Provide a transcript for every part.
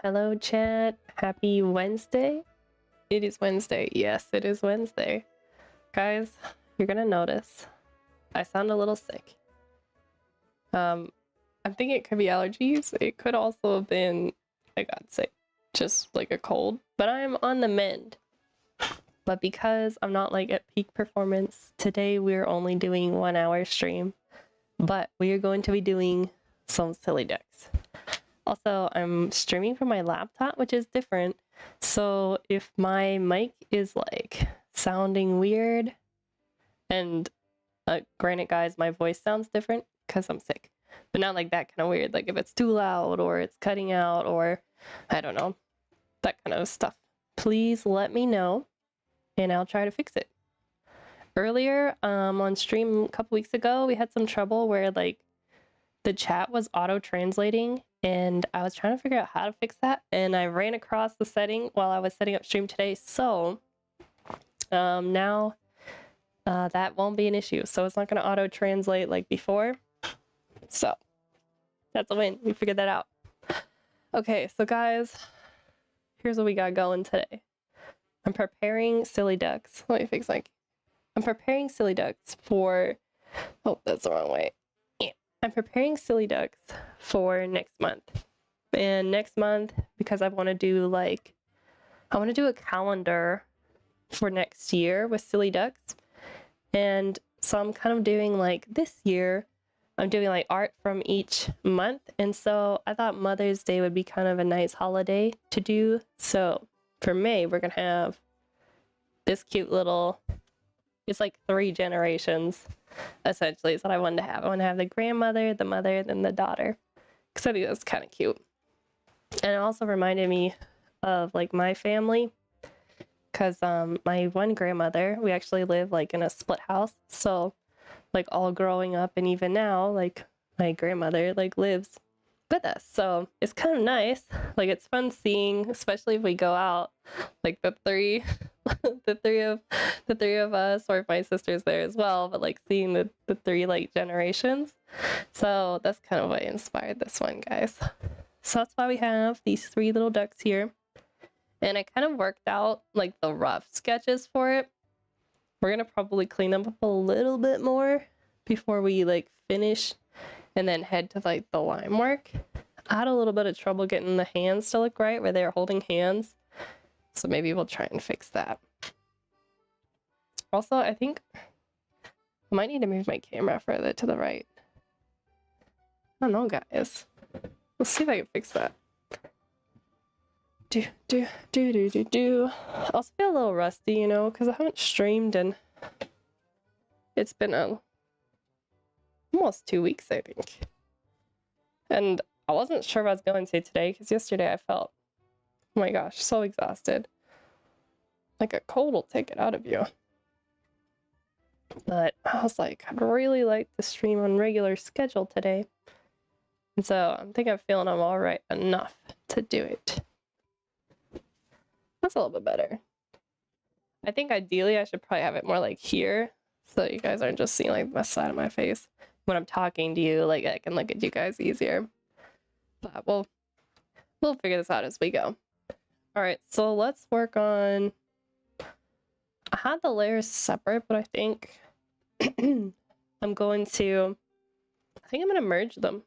Hello, chat. Happy Wednesday. It is Wednesday. Yes, it is Wednesday. Guys, you're gonna notice I sound a little sick. I'm thinking it could be allergies. It could also have been, I got sick, just like a cold. But I'm on the mend. But because I'm not like at peak performance, today we're only doing 1 hour stream. But we are going to be doing some silly ducks. Also, I'm streaming from my laptop, which is different. So if my mic is like sounding weird, and granted, guys, my voice sounds different because I'm sick, but not like that kind of weird. Like if it's too loud or it's cutting out or I don't know, that kind of stuff. Please let me know and I'll try to fix it. Earlier on stream a couple weeks ago, we had some trouble where like the chat was auto-translating and I was trying to figure out how to fix that, and I ran across the setting while I was setting up stream today, so now that won't be an issue. So it's not going to auto-translate like before. So that's a win. We figured that out. Okay, so guys, here's what we got going today. I'm preparing silly ducks. Let me fix my... I'm preparing silly ducks for... Oh, that's the wrong way. I'm preparing silly ducks for next month. And next month, because I want to do like, I want to do a calendar for next year with silly ducks. And so I'm kind of doing like this year, I'm doing like art from each month. And so I thought Mother's Day would be kind of a nice holiday to do. So for May, we're going to have this cute little, it's like 3 generations. Essentially, is what I wanted to have. I want to have the grandmother, the mother, and then the daughter. Because I think that's kind of cute. And it also reminded me of like my family. Because my one grandmother, we actually live like in a split house. So like all growing up and even now, like my grandmother like lives with us. So it's kind of nice. Like it's fun seeing, especially if we go out, like the three the three of us, or if my sister's there as well, but like seeing the 3 like generations. So that's kind of what inspired this one, guys. So that's why we have these 3 little ducks here. And I kind of worked out like the rough sketches for it. We're gonna probably clean them up a little bit more before we like finish and then head to like the line work. I had a little bit of trouble getting the hands to look right where they're holding hands. So maybe we'll try and fix that. Also, I think I might need to move my camera further to the right. I don't know, guys. Let's see if I can fix that. I also feel a little rusty, you know, because I haven't streamed and it's been almost 2 weeks, I think. And I wasn't sure if I was going to today because yesterday I felt, oh my gosh, so exhausted. Like a cold will take it out of you. But I was like, I'd really like to stream on regular schedule today. And so I think I'm feeling I'm all right enough to do it. That's a little bit better. I think ideally I should probably have it more like here, so you guys aren't just seeing like the side of my face. When I'm talking to you, like I can look at you guys easier. But we'll figure this out as we go. All right, so let's work on... I had the layers separate, but I think I'm going to merge them.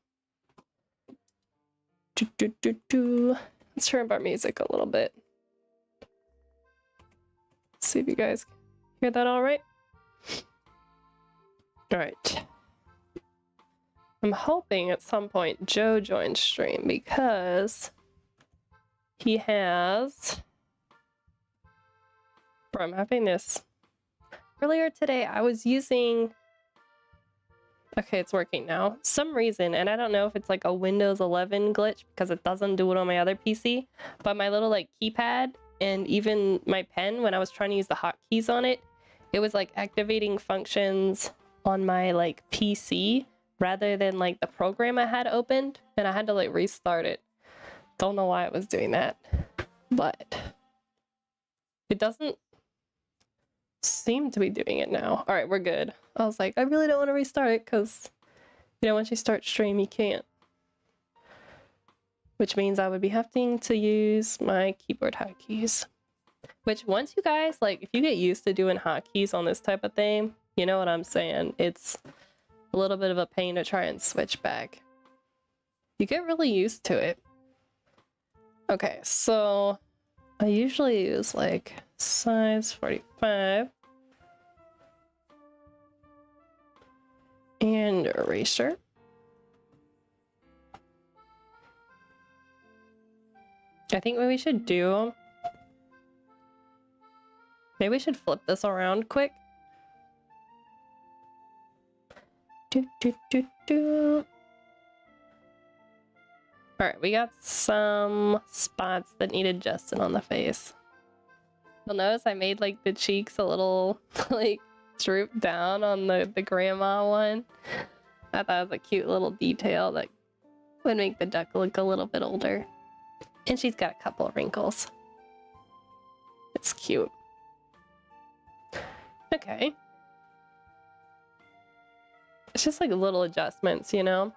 Let's turn up our music a little bit. Let's see if you guys hear that all right. All right. I'm hoping at some point Joe joins stream because he has... Bro, I'm having this. Earlier today, I was using... Okay, it's working now. Some reason, and I don't know if it's like a Windows 11 glitch because it doesn't do it on my other PC, but my little like keypad and even my pen, when I was trying to use the hotkeys on it, it was like activating functions on my like PC rather than like the program I had opened, and I had to like restart it. Don't know why it was doing that, but it doesn't seem to be doing it now. All right, we're good. I was like, I really don't want to restart it because, you know, once you start stream, you can't which means I would be having to use my keyboard hotkeys. Which once you guys, like, if you get used to doing hotkeys on this type of thing, you know what I'm saying. It's a little bit of a pain to try and switch back. You get really used to it. Okay, so I usually use like size 45 and eraser. I think what we should do, maybe we should flip this around quick. Alright, we got some spots that need adjusting on the face. You'll notice I made like the cheeks a little like droop down on the grandma one. I thought it was a cute little detail that would make the duck look a little bit older. And she's got a couple of wrinkles. It's cute. Okay. It's just like little adjustments, you know?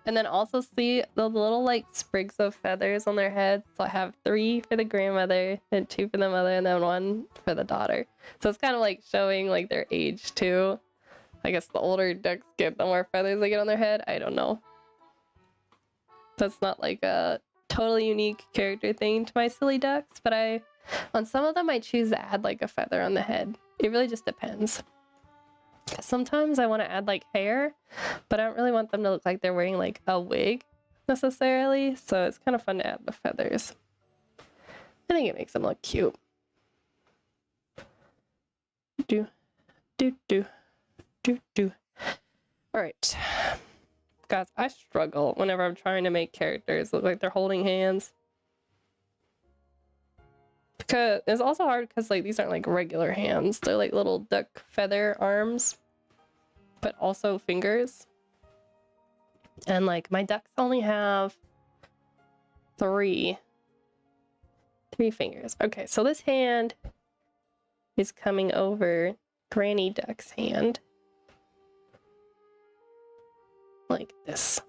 And then also see the little like sprigs of feathers on their heads. So I have 3 for the grandmother, and 2 for the mother, and then 1 for the daughter. So it's kind of like showing like their age too. I guess the older ducks get, the more feathers they get on their head. I don't know. That's not like a totally unique character thing to my silly ducks, but on some of them I choose to add like a feather on the head. It really just depends. Sometimes I want to add like hair, but I don't really want them to look like they're wearing like a wig necessarily, so it's kind of fun to add the feathers. I think it makes them look cute. Alright. Guys, I struggle whenever I'm trying to make characters look like they're holding hands. Because it's also hard because like these aren't like regular hands. They're like little duck feather arms, but also fingers. And like my ducks only have 3 fingers. Okay, so this hand is coming over Granny Duck's hand. Like this.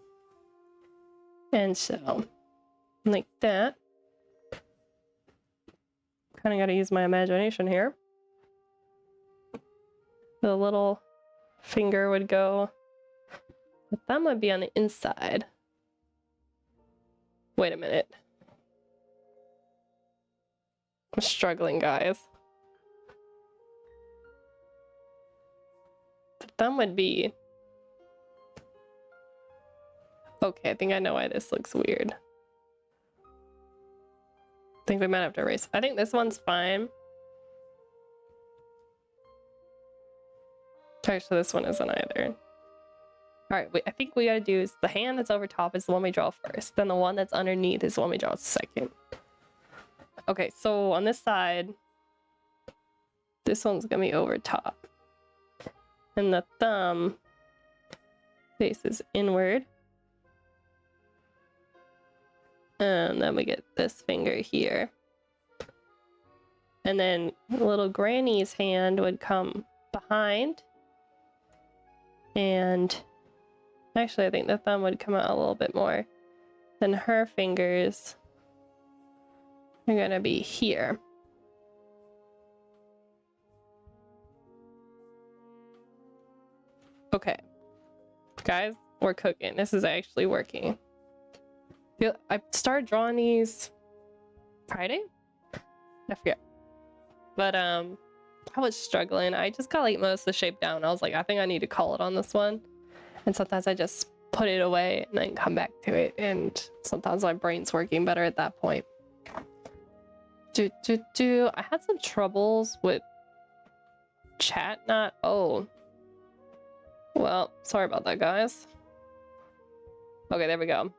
And so, like that. Kind of got to use my imagination here. The little finger would go, the thumb would be on the inside. Wait a minute. I'm struggling, guys. The thumb would be... Okay, I think I know why this looks weird. I think we might have to erase. I think this one's fine. Actually, this one isn't either. Alright, I think we gotta do is the hand that's over top is the one we draw first. Then the one that's underneath is the one we draw second. Okay, so on this side, this one's gonna be over top. And the thumb faces inward. And then we get this finger here. And then little Granny's hand would come behind. And actually, I think the thumb would come out a little bit more. Then her fingers are gonna be here. Okay. Guys, we're cooking. This is actually working. I started drawing these Friday? I forget. But I was struggling. I just got like most of the shape down. I was like, I think I need to call it on this one. And sometimes I just put it away and then come back to it. And sometimes my brain's working better at that point. I had some troubles with chat not... Oh. Well, sorry about that, guys. Okay, there we go.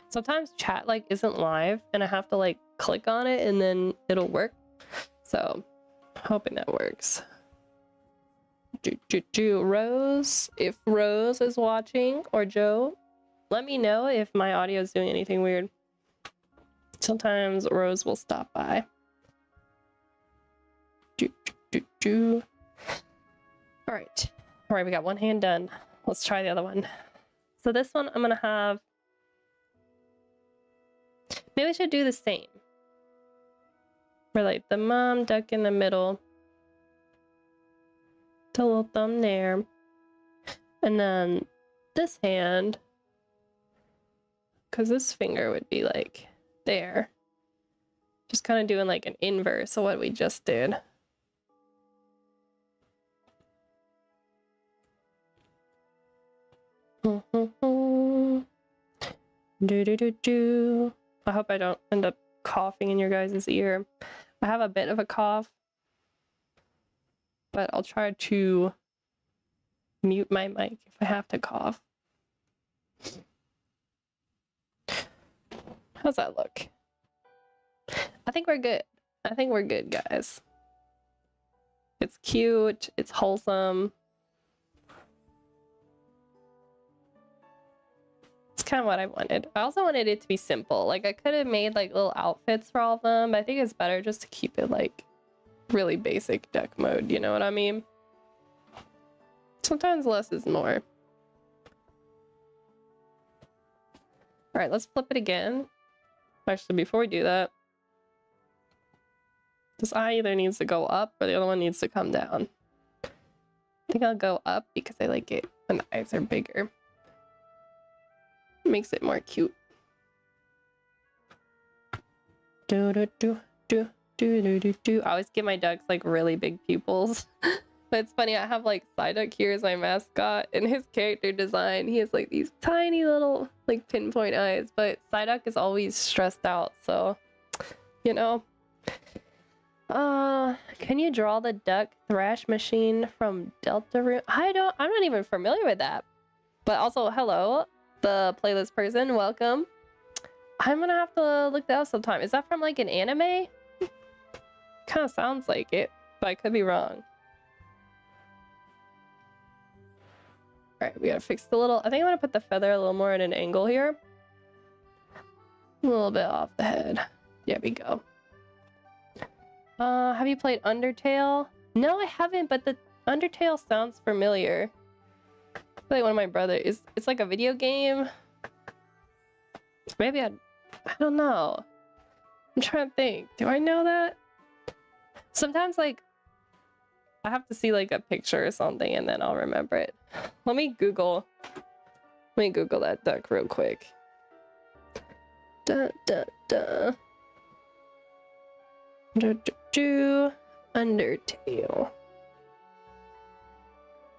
Sometimes chat like isn't live and I have to like click on it and then it'll work. So hoping that works. Rose, if Rose is watching, or Joe, let me know if my audio is doing anything weird. Sometimes Rose will stop by. All right, we got one hand done. Let's try the other one. So this one I'm gonna have Maybe we should do the same. We're like the mom duck in the middle. The little thumb there. And then this hand, because this finger would be like there. Just kind of doing like an inverse of what we just did. Do. I hope I don't end up coughing in your guys' ear. I have a bit of a cough, but I'll try to mute my mic if I have to cough. How's that look? I think we're good. I think we're good, guys. It's cute. It's wholesome. It's kind of what I wanted. I also wanted it to be simple. Like, I could have made like little outfits for all of them, but I think it's better just to keep it like really basic duck mode. You know what I mean? Sometimes less is more. All right, let's flip it again. Actually, before we do that, this eye either needs to go up or the other one needs to come down. I think I'll go up because I like it when the eyes are bigger. It makes it more cute. Do do do do do do do do. I always give my ducks like really big pupils. But it's funny, I have like Psyduck here as my mascot, and his character design, he has like these tiny little like pinpoint eyes, but Psyduck is always stressed out, so you know. Can you draw the duck thrash machine from Deltarune? I'm not even familiar with that. But also, hello, the playlist person, welcome. I'm gonna have to look that up sometime. Is that from like an anime? Kind of sounds like it, but I could be wrong. Alright, we gotta fix the little... I think I'm gonna put the feather a little more at an angle here. A little bit off the head. There we go. Have you played Undertale? No, I haven't, but the Undertale sounds familiar. I feel like one of my brothers... It's like a video game? Maybe I don't know. I'm trying to think. Do I know that? Sometimes, like, I have to see, like, a picture or something, and then I'll remember it. Let me Google that duck real quick. Undertale.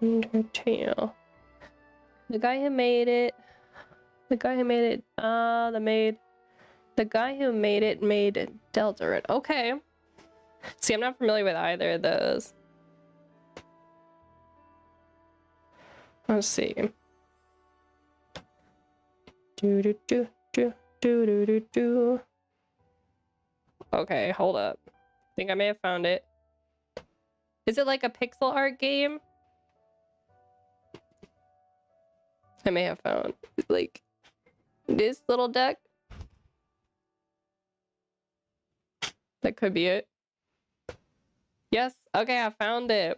Undertale. The guy who made it made Deltarune. Okay. See, I'm not familiar with either of those. Let's see. Okay, hold up. I think I may have found it. Is it like a pixel art game? I may have found like this little duck. That could be it. Yes, okay, I found it.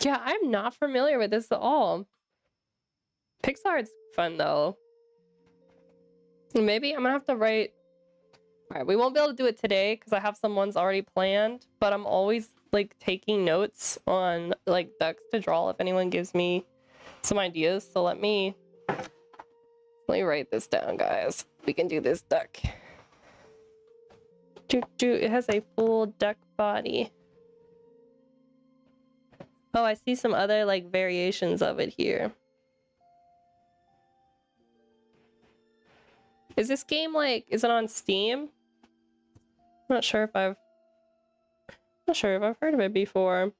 Yeah, I'm not familiar with this at all. Pixel art's fun though. Maybe I'm gonna have to write... Alright, we won't be able to do it today because I have some ones already planned, but I'm always like taking notes on like ducks to draw if anyone gives me some ideas. So let me write this down, guys. We can do this duck. It has a full duck body. Oh, I see some other like variations of it here. Is this game like, is it on Steam? I'm not sure if I've heard of it before.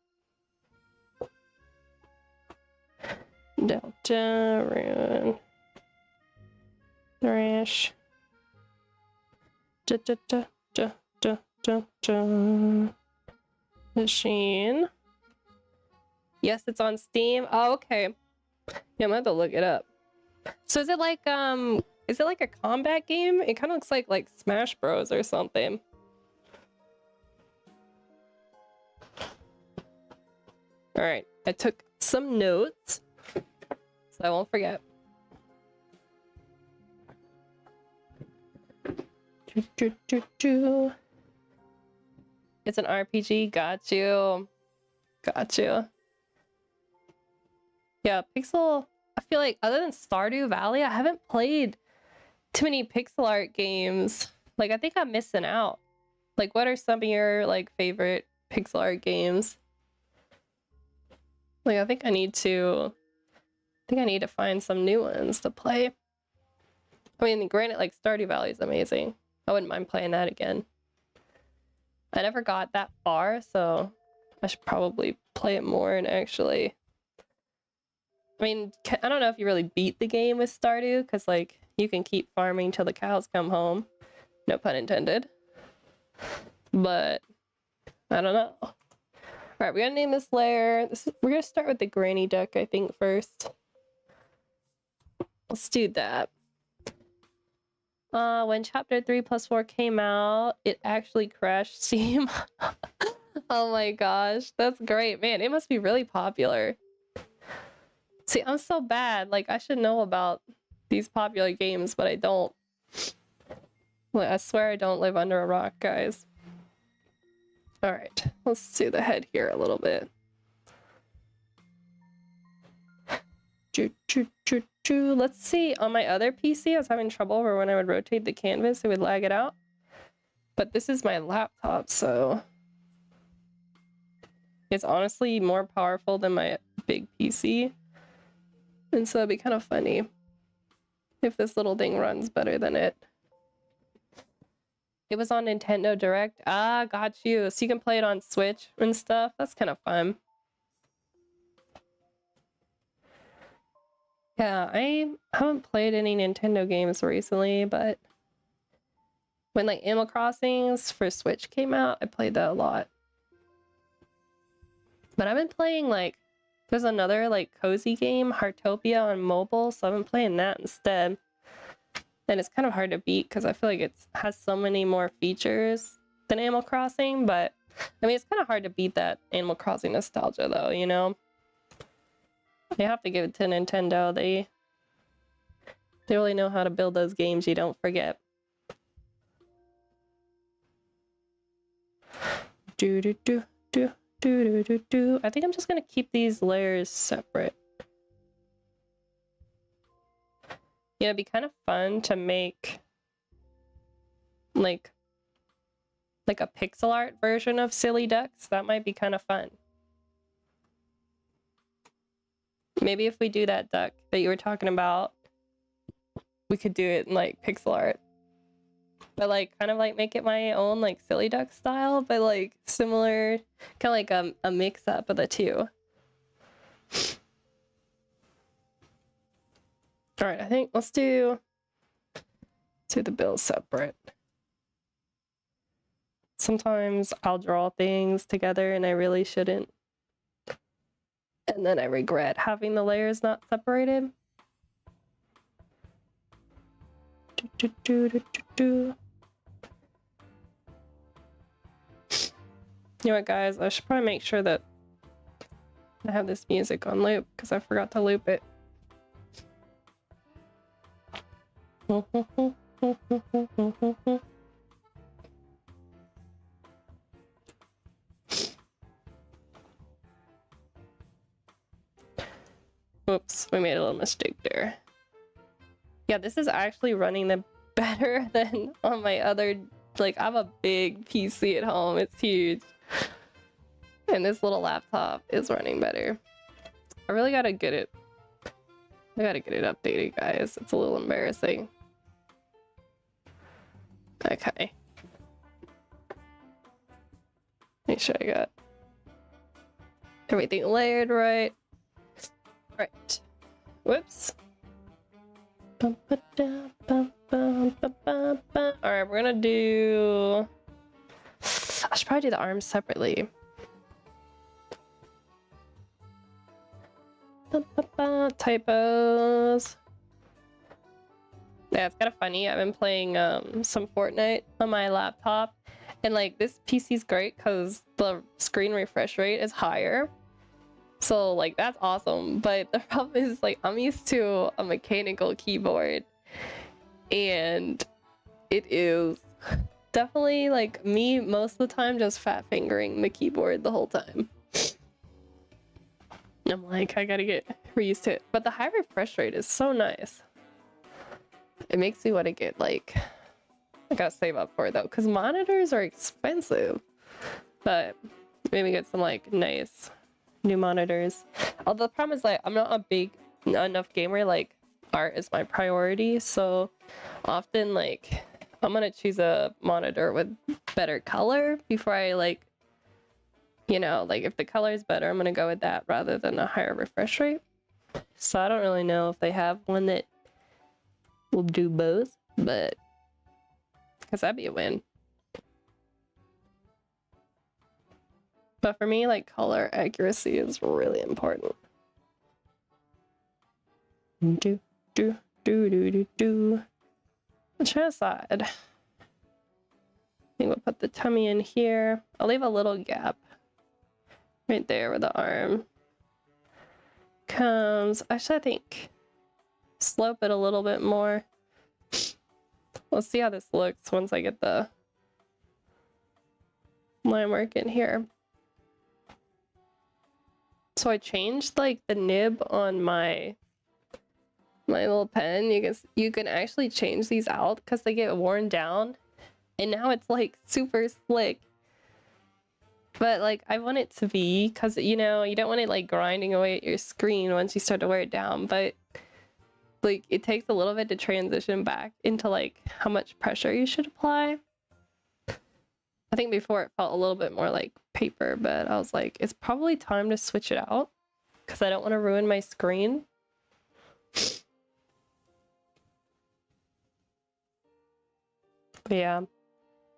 Deltarune. Thrash. Machine. Yes, it's on Steam. Oh, okay. Yeah, I'm gonna have to look it up. So is it like a combat game? It kind of looks like Smash Bros or something. All right, I took some notes so I won't forget. It's an RPG. Got you. Got you. Yeah, Pixel. I feel like other than Stardew Valley, I haven't played too many pixel art games. Like, I think I'm missing out. Like, what are some of your like favorite pixel art games? Like, I think I need to find some new ones to play. I mean, granted, like Stardew Valley is amazing. I wouldn't mind playing that again. I never got that far, so I should probably play it more and actually. I mean, I don't know if you really beat the game with Stardew, because like you can keep farming till the cows come home. No pun intended. But I don't know. All right, we're gonna name this layer. We're gonna start with the granny duck, I think, first. Let's do that. When chapter 3+4 came out, it actually crashed Steam. Oh my gosh, that's great. Man, it must be really popular. See, I'm so bad. Like, I should know about these popular games, but I don't. Like, I swear I don't live under a rock, guys. Alright, let's do the head here a little bit. Let's see, on my other PC, I was having trouble where when I would rotate the canvas, it would lag it out. But this is my laptop, so it's honestly more powerful than my big PC. And so it'd be kind of funny if this little thing runs better than it. It was on Nintendo Direct. Ah, got you. So you can play it on Switch and stuff. That's kind of fun. Yeah, I haven't played any Nintendo games recently, but when like Animal Crossings for Switch came out, I played that a lot. But I've been playing like, there's another like cozy game, Heartopia on mobile, so I've been playing that instead. And it's kind of hard to beat because I feel like it has so many more features than Animal Crossing, but I mean, it's kind of hard to beat that Animal Crossing nostalgia though, you know? You have to give it to Nintendo. They really know how to build those games you don't forget. I think I'm just gonna keep these layers separate. Yeah, it'd be kind of fun to make like a pixel art version of Silly Ducks. That might be kind of fun. Maybe if we do that duck that you were talking about, we could do it in like pixel art. But like kind of like make it my own like Silly Duck style, but like similar, kind of like a mix up of the two. All right, I think let's do the bills separate. Sometimes I'll draw things together and I really shouldn't. And then I regret having the layers not separated. You know what, guys? I should probably make sure that I have this music on loop because I forgot to loop it. Whoops, we made a little mistake there. Yeah, this is actually running the better than on my other, like, I have a big PC at home. It's huge. And this little laptop is running better. I really gotta get it. I gotta get it updated, guys. It's a little embarrassing. Okay. Make sure I got everything layered right. Right. Whoops. Alright, we're gonna do... I should probably do the arms separately. Typos. Yeah, it's kind of funny. I've been playing some Fortnite on my laptop, and like this PC's great because the screen refresh rate is higher. So like that's awesome, but the problem is like I'm used to a mechanical keyboard and it is Definitely, like, me most of the time just fat fingering the keyboard the whole time. I'm like, I gotta get used to it. But the high refresh rate is so nice. It makes me want to get, like, I gotta save up for it though, because monitors are expensive. But maybe get some, like, nice new monitors. Although the problem is, like, I'm not a big enough gamer, like, art is my priority. So often, like, I'm gonna choose a monitor with better color before I, like, you know, like, if the color is better, I'm gonna go with that rather than a higher refresh rate. So I don't really know if they have one that will do both, but because that'd be a win. But for me, like, color accuracy is really important. Do do do do do do. Let's try to decide. I think we'll put the tummy in here. I'll leave a little gap right there where the arm comes. Actually, I think slope it a little bit more. Let's see how this looks once I get the line work in here. So I changed, like, the nib on my little pen. You can actually change these out because they get worn down, and now it's, like, super slick. But, like, I want it to be, because, you know, you don't want it, like, grinding away at your screen once you start to wear it down, but, like, it takes a little bit to transition back into, like, how much pressure you should apply. I think before it felt a little bit more like paper, but I was like, it's probably time to switch it out because I don't want to ruin my screen. But yeah.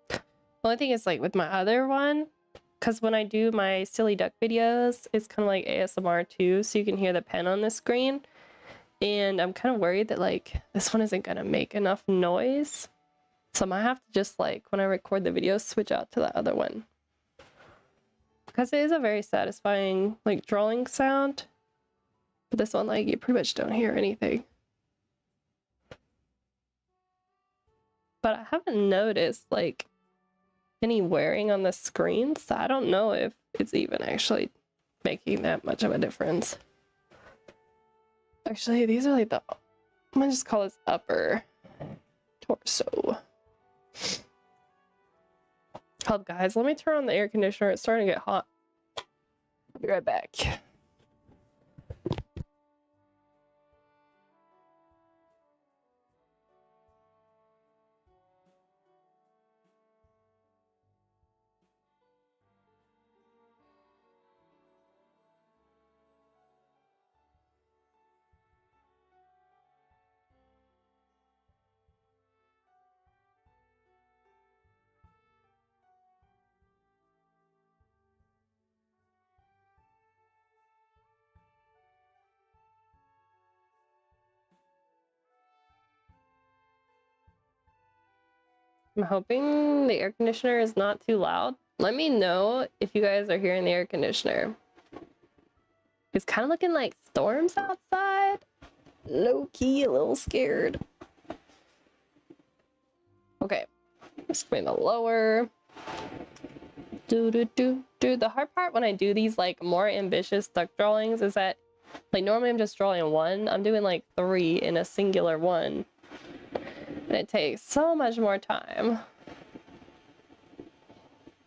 The only thing is, like, with my other one, because when I do my silly duck videos, it's kind of like ASMR too, so you can hear the pen on the screen. And I'm kind of worried that, like, this one isn't going to make enough noise. So I might have to just, like, when I record the video, switch out to the other one. Because it is a very satisfying, like, drawing sound. But this one, like, you pretty much don't hear anything. But I haven't noticed, like, any wearing on the screen, so I don't know if it's even actually making that much of a difference. Actually, these are, like, I'm gonna just call this upper torso. Oh, guys, let me turn on the air conditioner. It's starting to get hot. I'll be right back. I'm hoping the air conditioner is not too loud. Let me know if you guys are hearing the air conditioner. It's kind of looking like storms outside. Low-key, a little scared. Okay, just going to lower. The hard part when I do these, like, more ambitious duck drawings is that, like, normally I'm just drawing one. I'm doing, like, 3 in a singular one. And it takes so much more time.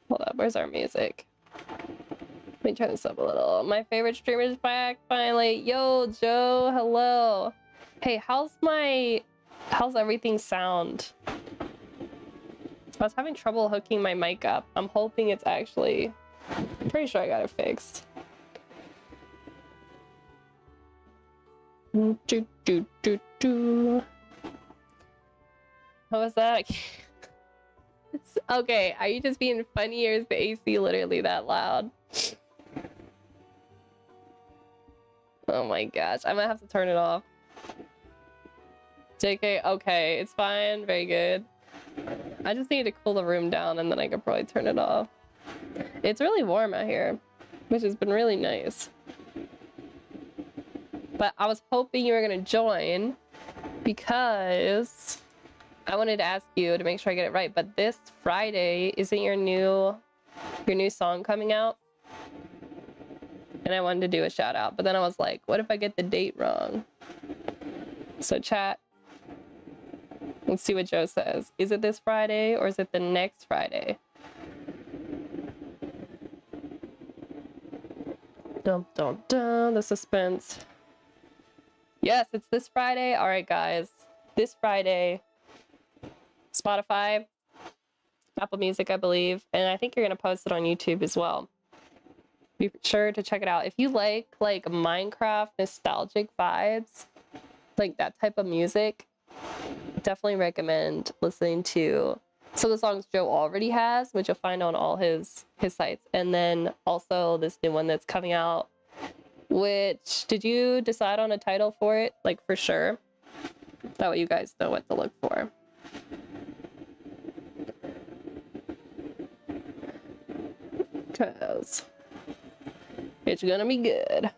Hold up, where's our music? Let me turn this up a little. My favorite streamer's back, finally. Yo, Joe, hello. Hey, how's everything sound? I was having trouble hooking my mic up. I'm hoping it's actually... I'm pretty sure I got it fixed. What was that? Okay, are you just being funny, or is the AC literally that loud? Oh my gosh, I might have to turn it off. JK, okay, it's fine, very good. I just need to cool the room down and then I could probably turn it off. It's really warm out here, which has been really nice. But I was hoping you were gonna join because I wanted to ask you to make sure I get it right, but this Friday, isn't your new song coming out? And I wanted to do a shout out, but then I was like, what if I get the date wrong? So chat, let's see what Joe says. Is it this Friday or is it the next Friday? Dum dum dum, the suspense. Yes, it's this Friday. All right, guys, this Friday, Spotify, Apple Music, I believe, and I think you're gonna post it on YouTube as well. Be sure to check it out. If you like Minecraft nostalgic vibes, like that type of music, definitely recommend listening to some of the songs Joe already has, which you'll find on all his sites, and then also this new one that's coming out. Which, did you decide on a title for it, like for sure? That way you guys know what to look for. Because it's gonna be good.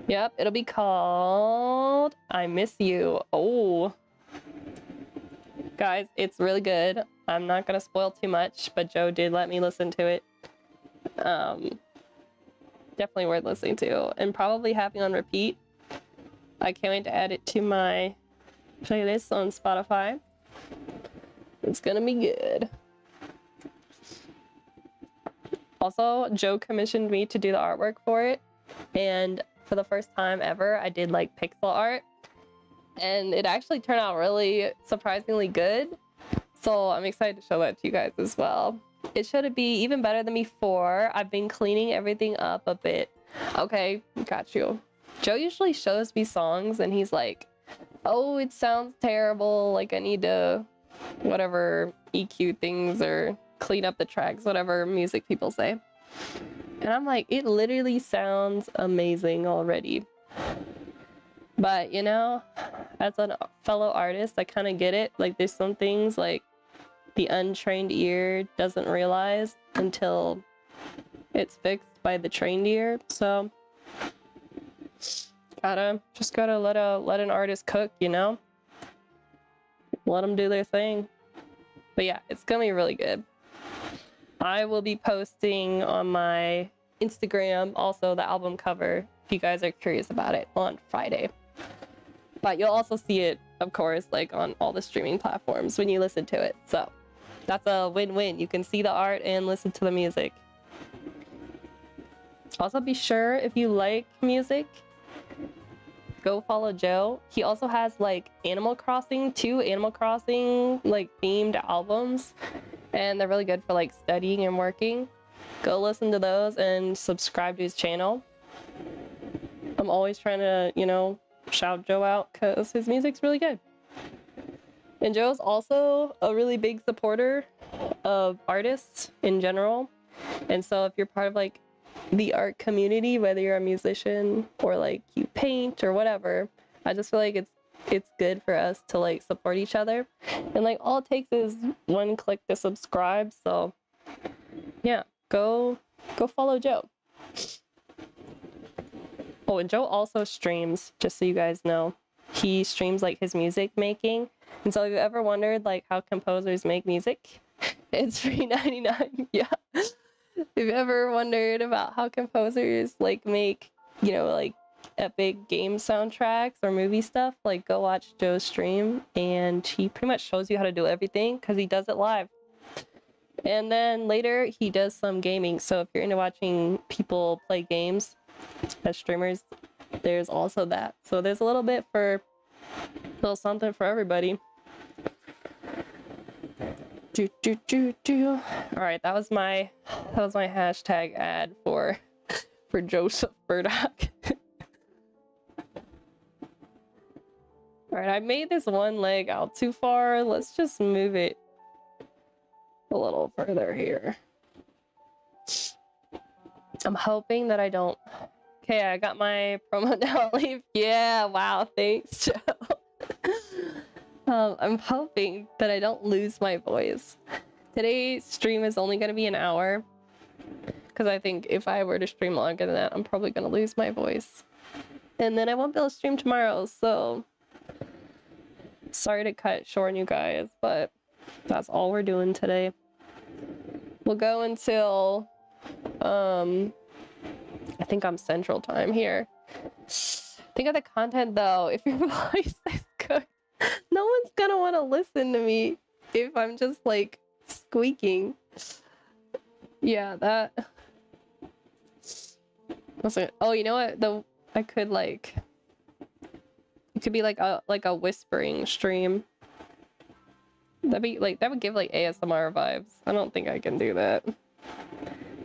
Yep, it'll be called I Miss You. Oh, guys, it's really good. I'm not gonna spoil too much, but Joe did let me listen to it. Definitely worth listening to, and probably having on repeat. I can't wait to add it to my playlist on Spotify. It's gonna be good. Also, Joe commissioned me to do the artwork for it, and for the first time ever, I did like pixel art, and it actually turned out really surprisingly good. So I'm excited to show that to you guys as well. It should be even better than before. I've been cleaning everything up a bit. Okay, got you. Joe usually shows me songs and he's like, oh, it sounds terrible, like I need to whatever EQ things or clean up the tracks, whatever music people say. And I'm like, it literally sounds amazing already. But you know, as a fellow artist, I kind of get it. Like there's some things like the untrained ear doesn't realize until it's fixed by the trained ear. So just gotta let an artist cook, you know, let them do their thing. But yeah, it's gonna be really good. I will be posting on my Instagram also the album cover if you guys are curious about it on Friday. But you'll also see it, of course, like on all the streaming platforms when you listen to it. So that's a win-win. You can see the art and listen to the music. Also, be sure if you like music, go follow Joe. He also has like two Animal Crossing like themed albums, and they're really good for like studying and working. Go listen to those and subscribe to his channel. I'm always trying to, you know, shout Joe out because his music's really good. And Joe's also a really big supporter of artists in general. And so if you're part of like the art community, whether you're a musician or like you paint or whatever, I just feel like it's good for us to like support each other. And like all it takes is one click to subscribe. So yeah, go follow Joe. Oh, and Joe also streams, just so you guys know. He streams like his music making. And so if you ever wondered like how composers make music, it's free 99. Yeah. If you ever wondered about how composers like make, you know, like epic game soundtracks or movie stuff, like go watch Joe's stream, and he pretty much shows you how to do everything because he does it live. And then later he does some gaming. So if you're into watching people play games as streamers, there's also that. So there's a little something for everybody. All right, that was my hashtag ad for Joseph Burdock. All right, I made this one leg out too far. Let's just move it a little further here. I'm hoping that I don't. Okay, I got my promo now. Leave. Yeah, wow, thanks, Joe. I'm hoping that I don't lose my voice. Today's stream is only going to be an hour, because I think if I were to stream longer than that, I'm probably going to lose my voice. And then I won't be able to stream tomorrow, so Sorry to cut it short, you guys, but that's all we're doing today. We'll go until, I think I'm Central Time here. Think of the content though. If your voice is good, no one's gonna want to listen to me if I'm just like squeaking. Yeah, that. Oh, you know what? I could like. It could be like a whispering stream. That would give like ASMR vibes. I don't think I can do that.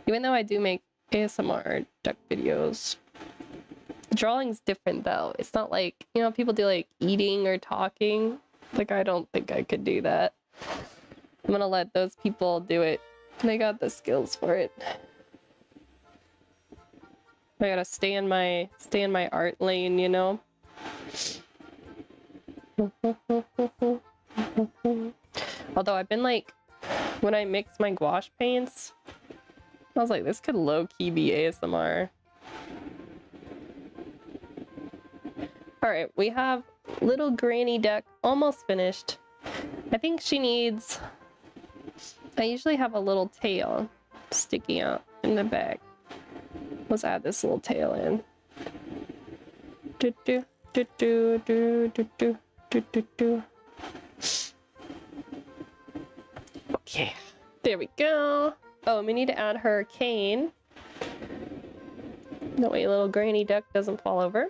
Even though I do make ASMR duck videos. Drawing's different though. It's not like, you know, people do like eating or talking. Like, I don't think I could do that. I'm gonna let those people do it. They got the skills for it. I gotta stay in my art lane, you know? Although I've been like, when I mix my gouache paints, I was like, this could low-key be ASMR. Alright, we have little granny duck almost finished. I think she needs... I usually have a little tail sticking out in the back. Let's add this little tail in. Do do do do do do do do do do. Okay, there we go. Oh, and we need to add her cane. That way little granny duck doesn't fall over.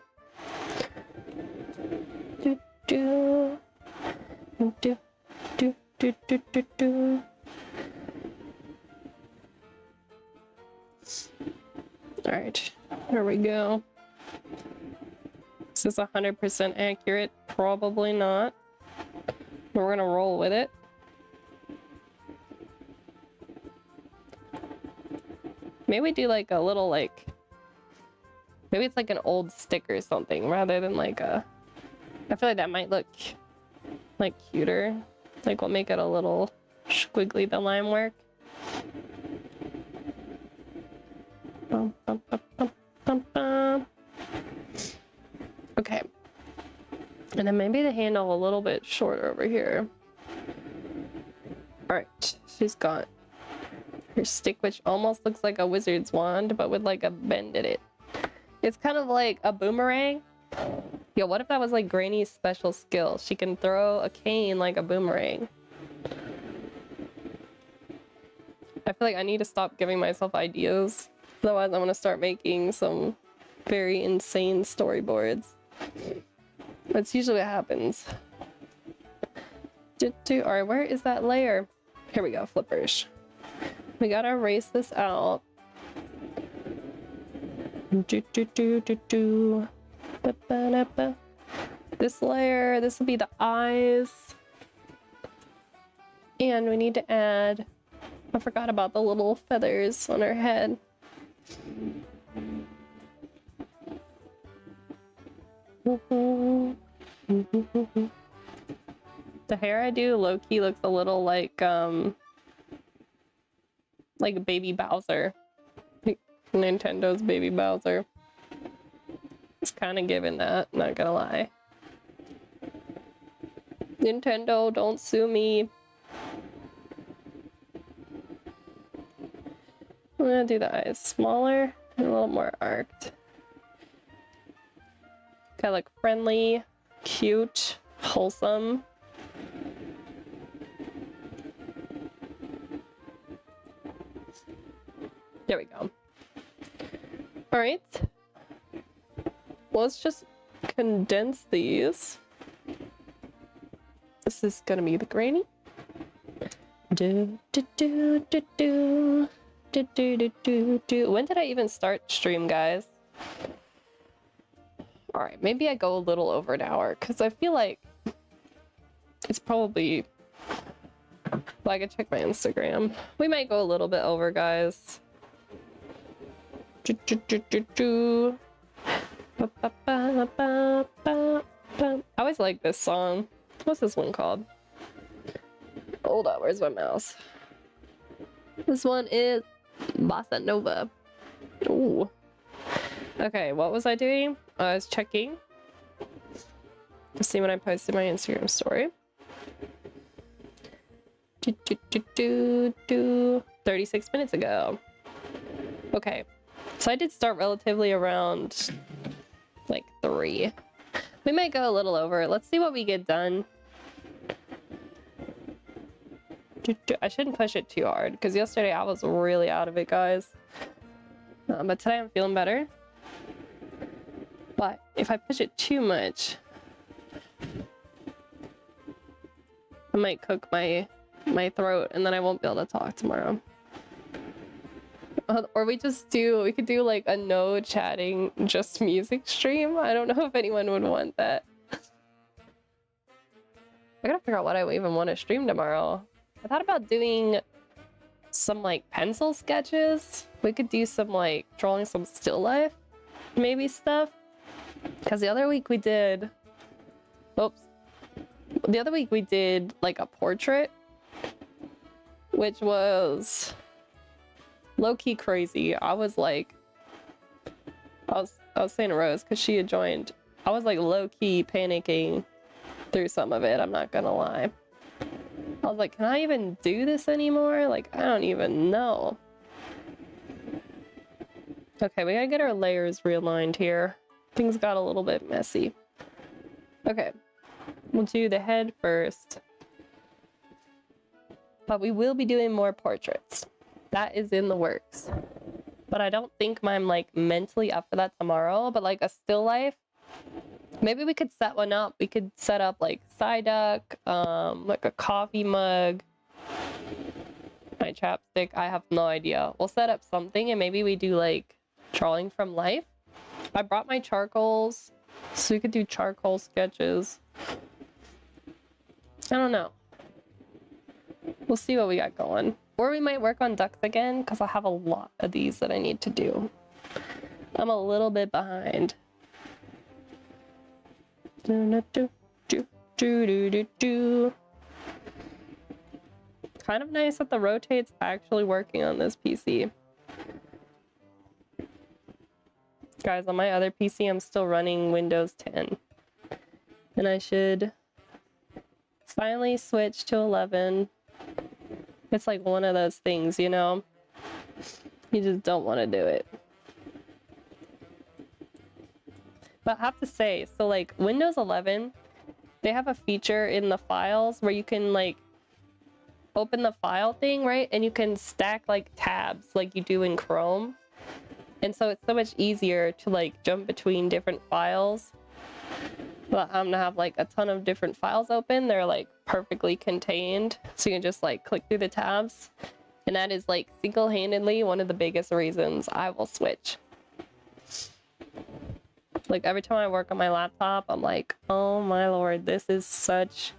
Do do do do do do do do do. All right, there we go. Is this 100% accurate? Probably not. But we're gonna roll with it. Maybe we do like a little like, maybe it's like an old stick or something rather than like a, I feel like that might look like cuter. Like we'll make it a little squiggly, the line work. Bum, bum, bum, bum, bum, bum. Okay. And then maybe the handle a little bit shorter over here. Alright, she's got her stick, which almost looks like a wizard's wand, but with like a bend in it. It's kind of like a boomerang. Yo, what if that was like Granny's special skill? She can throw a cane like a boomerang. I feel like I need to stop giving myself ideas. Otherwise, I'm gonna start making some very insane storyboards. That's usually what happens. Alright, where is that layer? Here we go, flippers. We gotta erase this out. This layer, this will be the eyes. And we need to add, I forgot about the little feathers on her head. The hair I do low-key looks a little like Baby Bowser. Like Nintendo's Baby Bowser. It's kind of given that, not gonna lie. Nintendo, don't sue me. I'm gonna do the eyes smaller and a little more arced. Kind of like friendly, cute, wholesome. There we go. All right. Let's just condense these. This is gonna be the granny. Do do do do do do do do do do. When did I even start stream, guys? All right, maybe I go a little over an hour because I feel like it's probably. Well, I can check my Instagram. We might go a little bit over, guys. Do do do do do. Ba, ba, ba, ba, ba, ba. I always like this song. What's this one called? Hold on, where's my mouse? This one is Bossa Nova. Ooh. Okay, what was I doing? I was checking. Just see when I posted my Instagram story. 36 minutes ago. Okay, so I did start relatively around like 3. We might go a little over. Let's see what we get done. I shouldn't push it too hard because yesterday I was really out of it, guys. But today I'm feeling better. But if I push it too much, I might cook my throat and then I won't be able to talk tomorrow. Or we could do like a no chatting, just music stream. I don't know if anyone would want that. I gotta figure out what I even want to stream tomorrow. I thought about doing some like pencil sketches. We could do some like drawing some still life maybe stuff. Because the other week we did like a portrait, which was low-key crazy. I was saying to Rose because she had joined. I was like low-key panicking through some of it, I'm not gonna lie. I was like, can I even do this anymore? Like, I don't even know. Okay, we gotta get our layers realigned here. Things got a little bit messy. Okay, we'll do the head first. But we will be doing more portraits. That is in the works. But I don't think I'm like mentally up for that tomorrow. But like a still life, maybe we could set one up. We could set up like Psyduck, like a coffee mug, my chapstick. I have no idea. We'll set up something and maybe we do like drawing from life. I brought my charcoals, so we could do charcoal sketches. I don't know. We'll see what we got going. Or we might work on ducks again, because I have a lot of these that I need to do. I'm a little bit behind. Kind of nice that the rotate's actually working on this PC. Guys, on my other PC, I'm still running Windows 10. And I should finally switch to 11. It's like one of those things, you know? You just don't want to do it. But I have to say, so like Windows 11, they have a feature in the files where you can like open the file thing, right? And you can stack like tabs like you do in Chrome. And so it's so much easier to like jump between different files. But I'm gonna have like a ton of different files open. They're like perfectly contained. So you can just like click through the tabs. And that is like single-handedly one of the biggest reasons I will switch. Like every time I work on my laptop, I'm like, oh my lord, this is such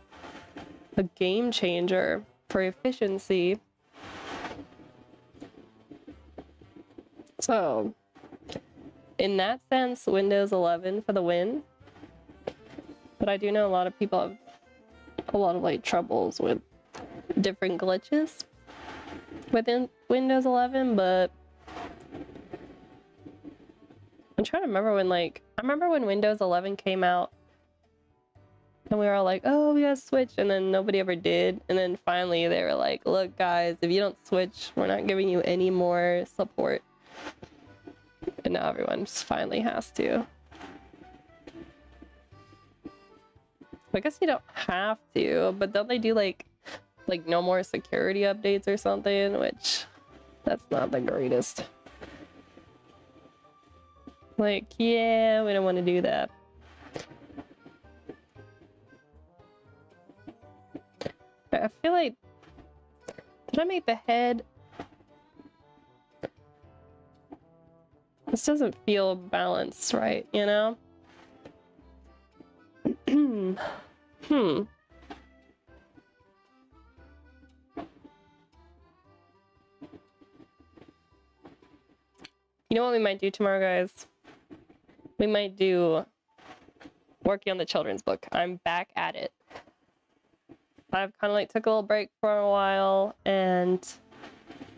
a game changer for efficiency. So, in that sense, Windows 11 for the win. But I do know a lot of people have a lot of like troubles with different glitches within Windows 11, but I'm trying to remember when I remember when Windows 11 came out and we were all like, oh, we gotta switch, and then nobody ever did. And then finally they were like, look guys, if you don't switch, we're not giving you any more support. And now everyone just finally has to. I guess you don't have to, but don't they do like no more security updates or something, which that's not the greatest. Like, yeah, we don't want to do that. I feel like, did I make the head? This doesn't feel balanced, right? You know? You know what we might do tomorrow, guys? We might do working on the children's book. I'm back at it. I've kind of like took a little break for a while and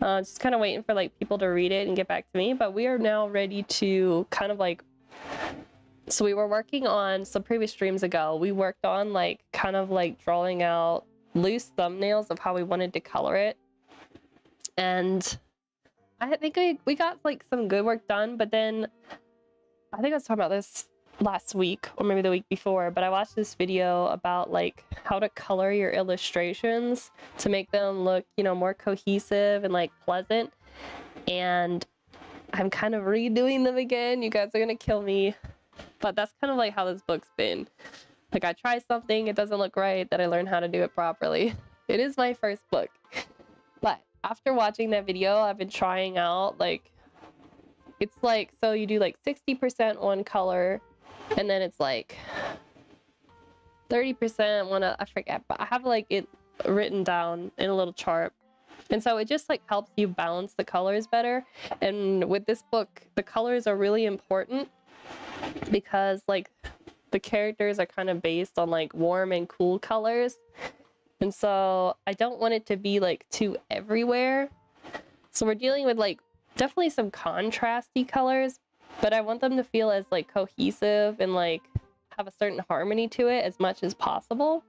just kind of waiting for like people to read it and get back to me. But we are now ready to kind of like So we were working on some previous streams ago. We worked on like kind of like drawing out loose thumbnails of how we wanted to color it. And I think we got like some good work done, but then I think I was talking about this last week or maybe the week before, but I watched this video about like how to color your illustrations to make them look, you know, more cohesive and like pleasant. And I'm kind of redoing them again. You guys are gonna kill me, but that's kind of like how this book's been. Like I try something, it doesn't look right, then I learn how to do it properly. It is my first book, but after watching that video, I've been trying out like, it's like, so you do like 60% one color, and then it's like 30% one, I forget, but I have like it written down in a little chart. And so it just like helps you balance the colors better. And with this book, the colors are really important because like the characters are kind of based on like warm and cool colors. And so I don't want it to be like too everywhere. So we're dealing with like definitely some contrasty colors, but I want them to feel as like cohesive and like have a certain harmony to it as much as possible.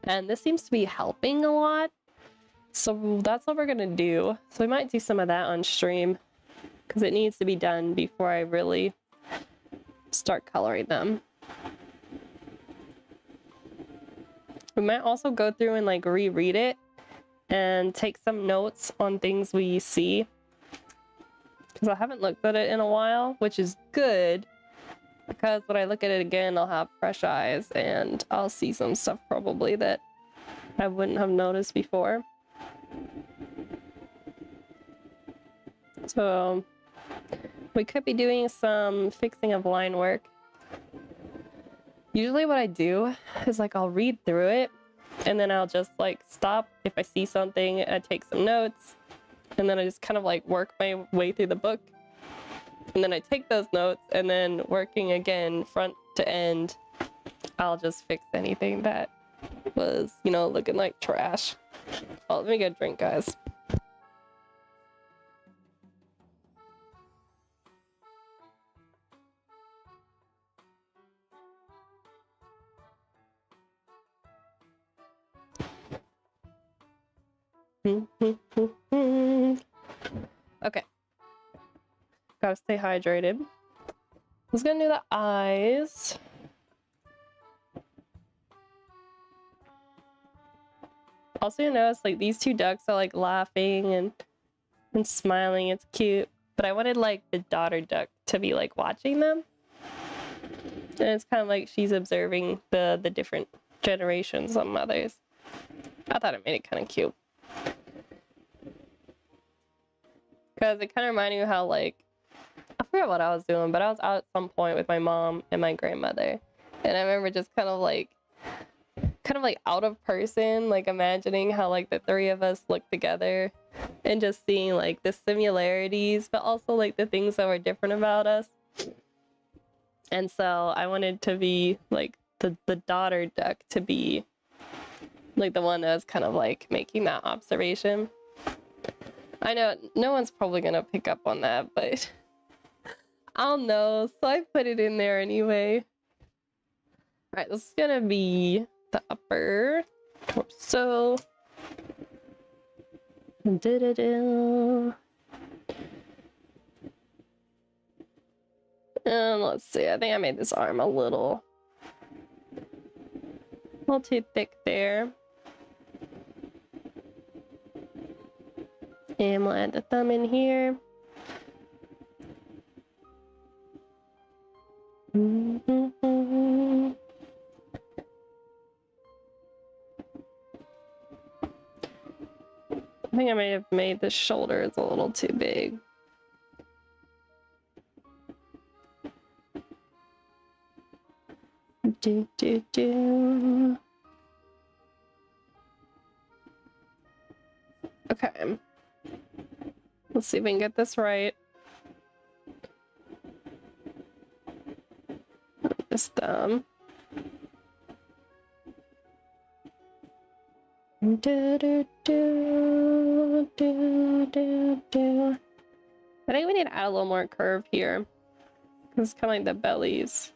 And this seems to be helping a lot. So that's what we're gonna do. So we might do some of that on stream because it needs to be done before I really start coloring them. We might also go through and like reread it and take some notes on things we see, because I haven't looked at it in a while, which is good because when I look at it again, I'll have fresh eyes and I'll see some stuff probably that I wouldn't have noticed before. So we could be doing some fixing of line work. Usually what I do is like I'll read through it and then I'll just like stop if I see something, I take some notes, and then I just kind of like work my way through the book. And then I take those notes and then working again front to end, I'll just fix anything that was, you know, looking like trash. Oh, let me get a drink, guys. Okay. Gotta stay hydrated. I was gonna do the eyes. Also, you notice like these two ducks are like laughing and smiling. It's cute. But I wanted like the daughter duck to be like watching them. And it's kind of like she's observing the different generations of mothers. I thought it made it kind of cute. Because it kind of reminded me of how like, I forgot what I was doing, but I was out at some point with my mom and my grandmother. And I remember just kind of like out of person, like imagining how like the three of us looked together and just seeing like the similarities, but also like the things that were different about us. And so I wanted to be like the daughter duck to be like the one that was kind of like making that observation. I know no one's probably gonna pick up on that, but I'll know, so I put it in there anyway. All right, this is gonna be the upper torso. And let's see, I think I made this arm a little too thick there. And we'll add the thumb in here. I think I may have made the shoulders a little too big. Okay. Let's see if we can get this right. This thumb. I think we need to add a little more curve here. It's kind of like the bellies.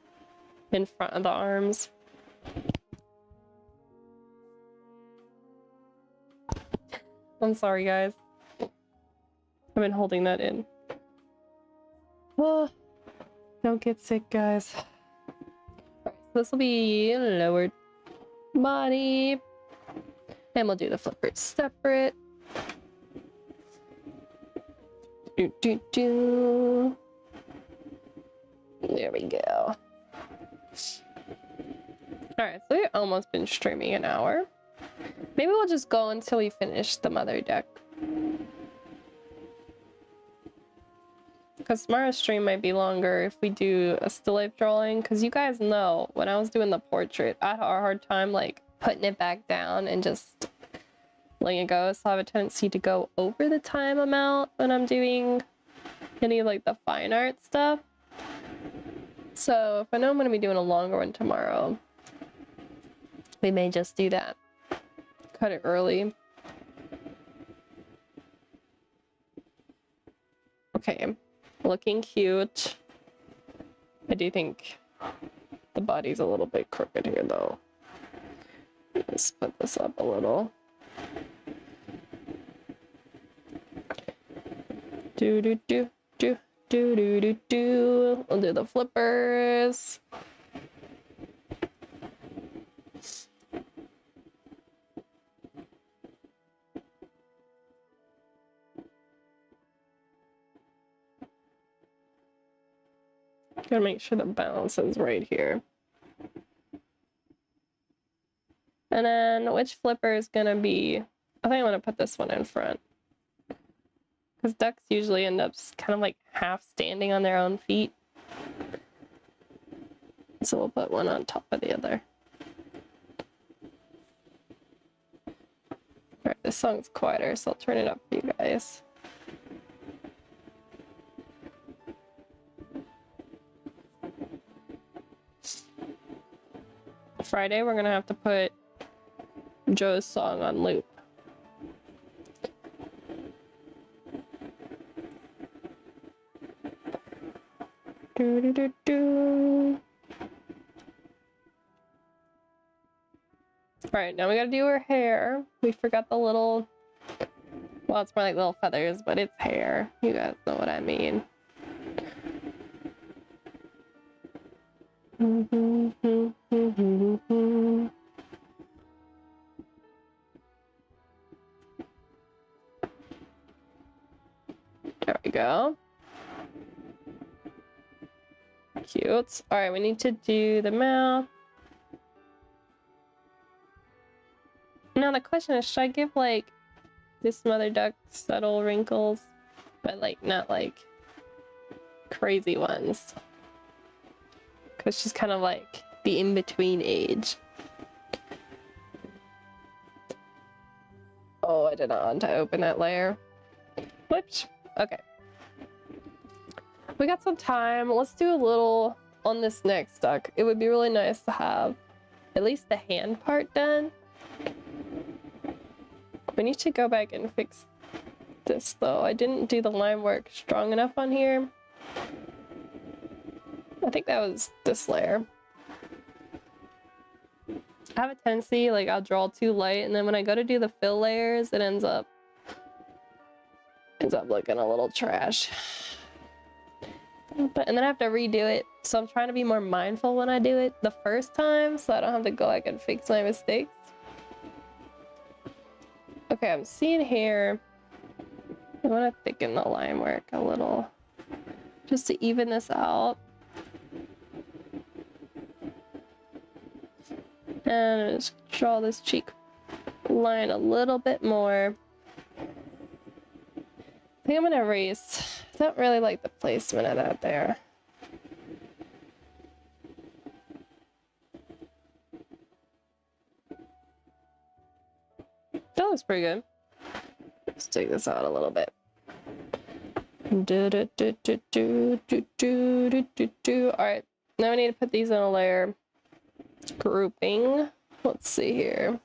in front of the arms. I'm sorry, guys. I've been holding that in. Oh, don't get sick, guys. Alright, so this will be lowered body. And we'll do the flippers separate. There we go. Alright, so we've almost been streaming an hour. Maybe we'll just go until we finish the mother deck. Because tomorrow's stream might be longer if we do a still life drawing. Because you guys know, when I was doing the portrait, I had a hard time like putting it back down and just letting it go. So I have a tendency to go over the time amount when I'm doing any of like the fine art stuff. So if I know I'm going to be doing a longer one tomorrow, we may just do that. Cut it early. Okay, looking cute. I do think the body's a little bit crooked here though. Let's put this up a little. Do do do do do do do do. We'll do the flippers. Gotta make sure the balance is right here. And then which flipper is gonna be, I think I'm gonna put this one in front. Because ducks usually end up kind of like half standing on their own feet. So we'll put one on top of the other. Alright, this song's quieter, so I'll turn it up for you guys. Friday, we're gonna have to put Joe's song on loop. Do do do do. Alright, now we gotta do her hair. We forgot the little, well, it's more like little feathers, but it's hair. You guys know what I mean. There we go. Cute. Alright, we need to do the mouth. Now the question is, should I give like this mother duck subtle wrinkles, but like not like crazy ones? Because she's kind of like the in-between age. Oh, I did not want to open that layer. Whoops. Okay. We got some time. Let's do a little on this next duck. It would be really nice to have at least the hand part done. We need to go back and fix this though. I didn't do the line work strong enough on here. I think that was this layer. I have a tendency, like I'll draw too light, and then when I go to do the fill layers, it ends up looking a little trash. And then I have to redo it, so I'm trying to be more mindful when I do it the first time, so I don't have to go back and fix my mistakes. Okay, I'm seeing here. I want to thicken the line work a little, just to even this out. And just draw this cheek line a little bit more. I think I'm gonna erase. I don't really like the placement of that there. That looks pretty good. Let's take this out a little bit. Alright, now we need to put these in a layer. Grouping. Let's see here.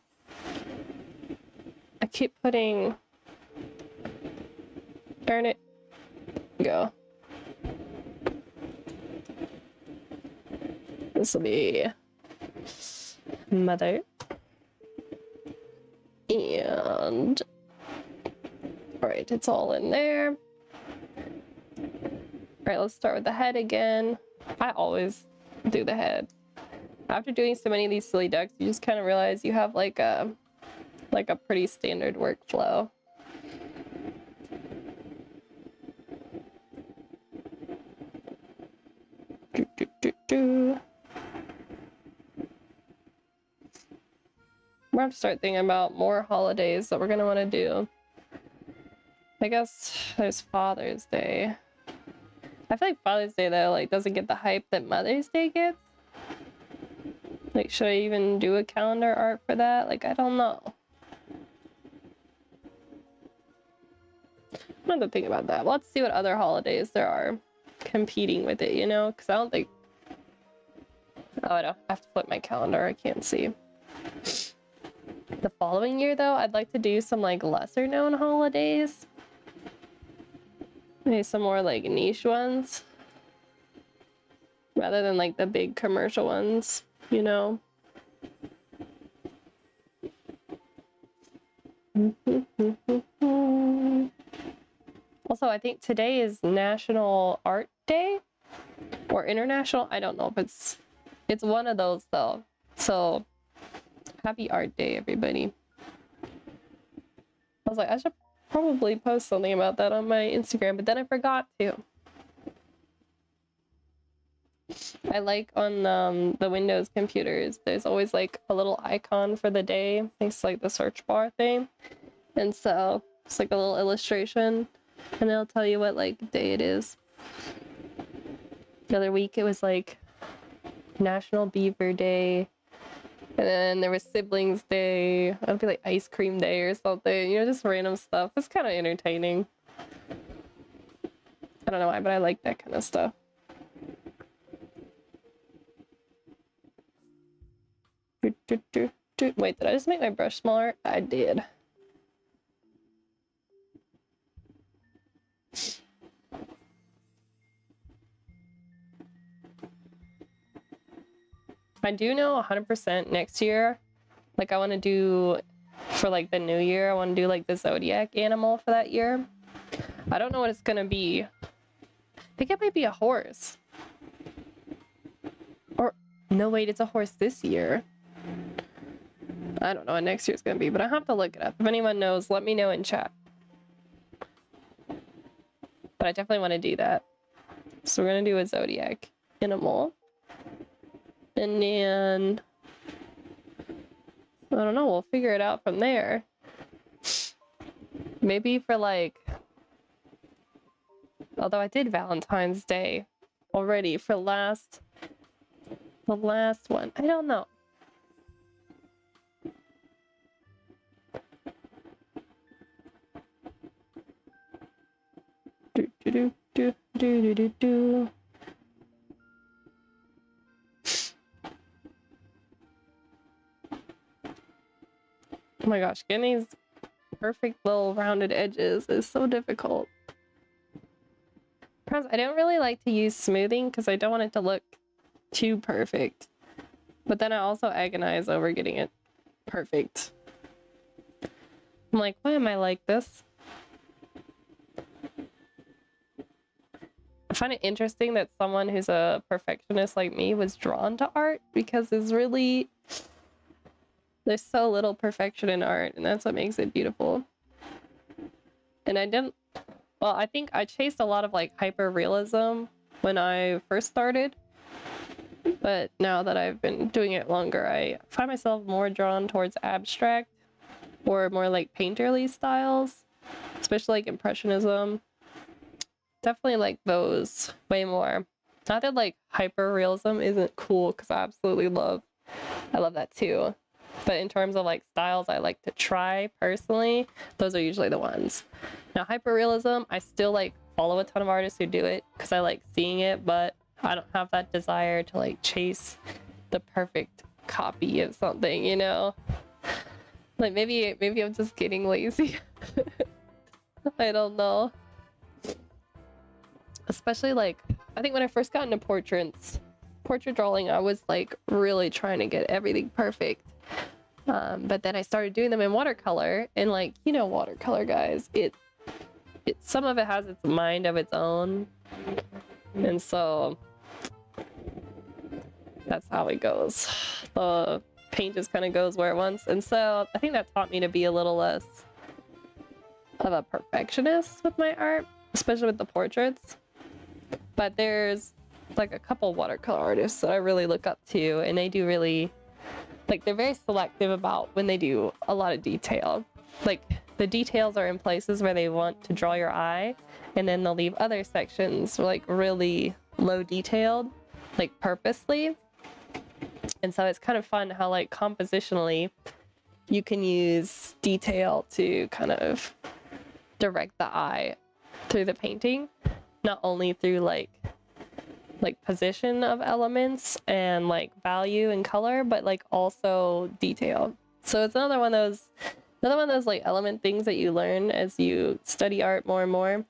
I keep putting, darn it, go. This will be mother. And all right, it's all in there. All right, let's start with the head again. I always do the head. After doing so many of these silly ducks, you just kind of realize you have like a pretty standard workflow. We're gonna have to start thinking about more holidays that we're gonna want to do. I guess there's Father's Day. I feel like Father's Day though like doesn't get the hype that Mother's Day gets. Like, should I even do a calendar art for that? Like, I don't know. I'm gonna think about that. Let's see what other holidays there are competing with it, you know? Because I don't think... Oh, I don't. I have to flip my calendar. I can't see. The following year, though, I'd like to do some, like, lesser-known holidays. Maybe some more, like, niche ones. Rather than, like, the big commercial ones, you know? Also, I think today is National Art Day or International. I don't know if it's one of those though. So happy Art Day, everybody. I was like, I should probably post something about that on my Instagram, but then I forgot to. I like on the Windows computers, there's always like a little icon for the day. It's like the search bar thing. And so it's like a little illustration and it'll tell you what like day it is. The other week it was like National Beaver Day. And then there was Siblings Day. It'll be like Ice Cream Day or something. You know, just random stuff. It's kind of entertaining. I don't know why, but I like that kind of stuff. Wait, did I just make my brush smaller? I did. I do know 100% next year, like I want to do for like the new year, I want to do like the zodiac animal for that year. I don't know what it's gonna be. I think it might be a horse. Or, no wait, it's a horse this year. I don't know what next year's gonna be, but I have to look it up. If anyone knows, let me know in chat. But I definitely want to do that. So we're gonna do a zodiac animal. And then, I don't know, we'll figure it out from there. Maybe for like, although I did Valentine's Day already for the last one. I don't know. Do. Oh my gosh, getting these perfect little rounded edges is so difficult. Perhaps I don't really like to use smoothing because I don't want it to look too perfect. But then I also agonize over getting it perfect. I'm like, why am I like this? I find it interesting that someone who's a perfectionist like me was drawn to art because it's really... There's so little perfection in art, and that's what makes it beautiful. And I think I chased a lot of like hyper realism when I first started. But now that I've been doing it longer, I find myself more drawn towards abstract or more like painterly styles, especially like Impressionism. Definitely like those way more. Not that like hyper realism isn't cool, because I love that too. But in terms of like styles I like to try personally, those are usually the ones. Now hyperrealism, I still like follow a ton of artists who do it because I like seeing it, but I don't have that desire to like chase the perfect copy of something, you know? Like maybe I'm just getting lazy. I don't know. Especially like, I think when I first got into portraits, portrait drawing, I was like really trying to get everything perfect. But then I started doing them in watercolor, and like, you know, watercolor, guys, it some of it has its mind of its own, and so that's how it goes. The paint just kind of goes where it wants, and so I think that taught me to be a little less of a perfectionist with my art, especially with the portraits. But there's like a couple watercolor artists that I really look up to, and they do really, like, they're very selective about when they do a lot of detail. Like, the details are in places where they want to draw your eye, and then they'll leave other sections like really low detailed, like purposely. And so it's kind of fun how like compositionally you can use detail to kind of direct the eye through the painting, not only through like position of elements and like value and color, but like also detail. So it's another one of those like element things that you learn as you study art more and more.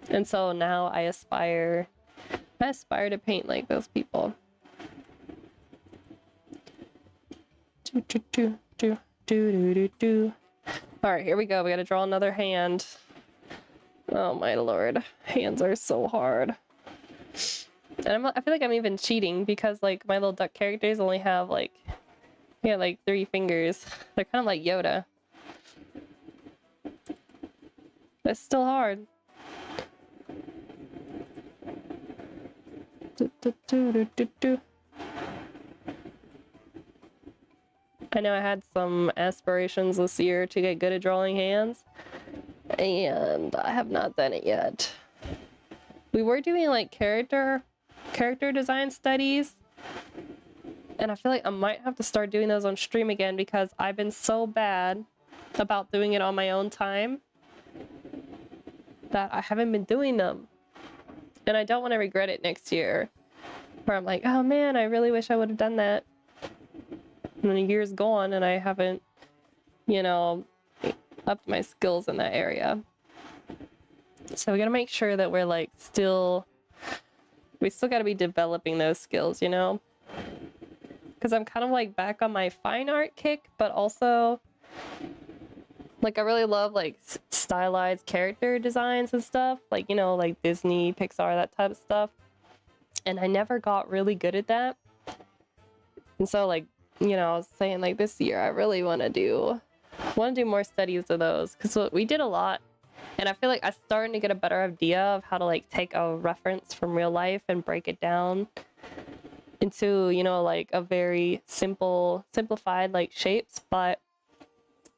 And so now I aspire to paint like those people. All right, here we go. We got to draw another hand. Oh my lord, hands are so hard. And I feel like I'm even cheating because like my little duck characters only have like 3 fingers. They're kind of like Yoda. It's still hard. I know I had some aspirations this year to get good at drawing hands, and I have not done it yet. We were doing like character design studies, and I feel like I might have to start doing those on stream again because I've been so bad about doing it on my own time that I haven't been doing them. And I don't want to regret it next year, where I'm like, oh man, I really wish I would have done that. And then a year's gone and I haven't, you know, upped my skills in that area. So we gotta make sure that we're like we still gotta be developing those skills, you know? Because I'm kind of like back on my fine art kick, but also like I really love like stylized character designs and stuff, like, you know, like Disney, Pixar, that type of stuff. And I never got really good at that. And so like, you know, I was saying like this year I really want to do more studies of those, because we did a lot, and I feel like I'm starting to get a better idea of how to like take a reference from real life and break it down into, you know, like a very simplified like shapes. But